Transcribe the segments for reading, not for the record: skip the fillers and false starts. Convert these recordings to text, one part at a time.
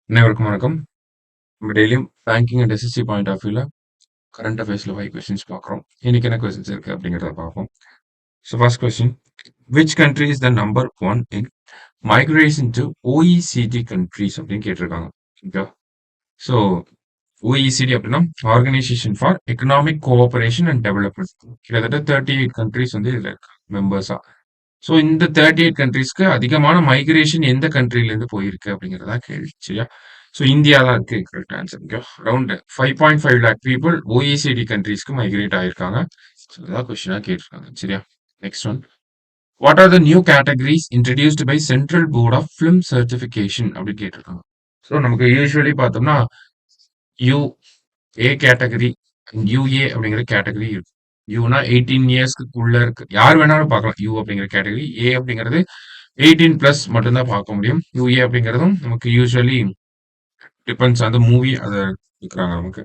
அனைவருக்கும் வணக்கம். நம்ம டெய்லியும் banking and SSC point of வியூல கரண்ட் அஃபேர்ஸ்ல 5 கொஸ்டின்ஸ் பார்க்குறோம். இன்னைக்கு என்ன கொஸ்டின்ஸ் இருக்கு அப்படிங்கிறத பார்ப்போம். So first question, which country is the number one in migration to OECD countries அப்படின்னு கேட்டிருக்காங்க. ஓகே, ஸோ ஓஇசிடி அப்படின்னா organisation for economic cooperation and development. கிட்டத்தட்ட 38 கண்ட்ரிஸ் வந்து இதில் இருக்காங்க மெம்பர்ஸா. ஸோ இந்த 38 கண்ட்ரீஸ்க்கு அதிகமான மைக்ரேஷன் எந்த கண்ட்ரில இருந்து போயிருக்கு அப்படிங்கிறதா கேள்வி. சரியா? ஸோ இந்தியா தான் இருக்கு correct answer. Okay, around 5.5 lakh people OECD கண்ட்ரீஸ்க்கு மைக்ரேட் ஆயிருக்காங்க. ஸோ இதான் கொஸ்டினா கேட்டிருக்காங்க. சரியா? Next one, what are the new categories introduced by central board of film certification அப்படின்னு கேட்டிருக்காங்க. ஸோ நமக்கு யூஸ்வலி பார்த்தோம்னா யூ ஏ கேட்டகரி, யூஏ அப்படிங்கிற கேட்டகரி இருக்கு. யூனா 18 இயர்ஸ்க்கு உள்ள இருக்கு, யார் வேணாலும் பார்க்கலாம் யூ அப்படிங்கிற கேட்டகரி. ஏ அப்படிங்கிறது 18 பிளஸ் மட்டும்தான் பார்க்க முடியும். யூஏ அப்படிங்கிறதும் நமக்கு யூஸ்வலி டிபெண்ட்ஸ் அந்த மூவி அதை இருக்கிறாங்க நமக்கு.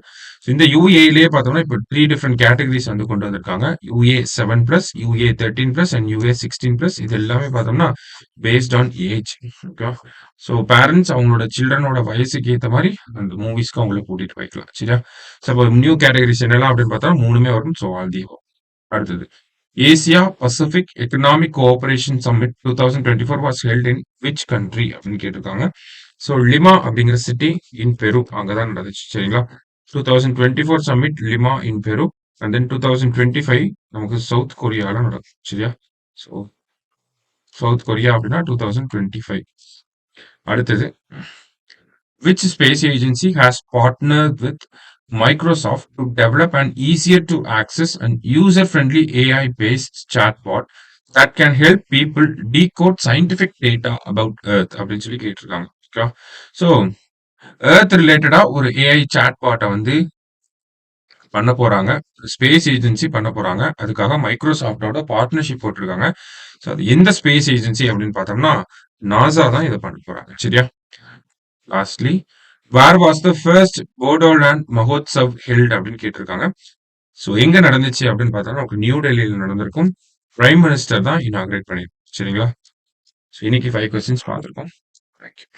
இந்த யூஏலேயே பார்த்தோம்னா இப்போ 3 டிஃப்ரெண்ட் கேட்டகரிஸ் வந்து கொண்டு வந்திருக்காங்க. UA 7+, UA 13+, and UA 16+. இது எல்லாமே பார்த்தோம்னா based on age. Okay, so parents அவங்களோட சில்ட்ரனோட வயசுக்கு ஏற்ற மாதிரி அந்த மூவிஸ்க்கு அவங்கள கூட்டிட்டு போய்க்கலாம். சரியா? ஸோ இப்போ நியூ கேட்டகரிஸ் என்னெல்லாம் அப்படின்னு பார்த்தா 3மே வரும். ஸோ ஆல் தி அடுத்தது, Asia Pacific economic cooperation summit 2024 was held in which country அப்படின்னு கேட்டிருக்காங்க. ஸோ லிமா அப்படிங்கிற சிட்டி இன் பெரு அங்கதான் நடந்துச்சு. சரிங்களா? 2024 சம்மிட் லிமா இன் பெரு, அண்ட் தென் 2025 நமக்கு சவுத் கொரியால நடக்கும். சரியா? ஸோ சவுத் கொரியா அப்படின்னா 2025. அடுத்தது, which space agency has partnered with Microsoft to develop an easier to access and user-friendly AI-based chatbot that can help people decode scientific data about Earth அப்படின்னு சொல்லி கேட்டிருக்காங்க. Okay, so earth ரிலேட்டடா ஒரு AI சாட்பாட்டை வந்து பண்ண போறாங்க, ஸ்பேஸ் ஏஜென்சி பண்ண போறாங்க. அதுக்காக மைக்ரோசாஃப்டோட பார்ட்னர்ஷிப் போட்டிருக்காங்க. ஸோ அது எந்த ஸ்பேஸ் ஏஜென்சி அப்படின்னு பார்த்தோம்னா நாசா தான் இதை பண்ண போறாங்க. சரியா? Lastly, where was the first Bodoland Mahotsav held அப்படின்னு கேட்டிருக்காங்க. ஸோ எங்க நடந்துச்சு அப்படின்னு பார்த்தோம்னா நமக்கு நியூ டெல்லியில் நடந்திருக்கும். பிரைம் மினிஸ்டர் தான் இனாகிரேட் பண்ணிருக்கும். சரிங்களா? ஸோ இன்னைக்கு 5 கொஸ்டின்ஸ் பார்த்துருக்கோம். தேங்க்யூ.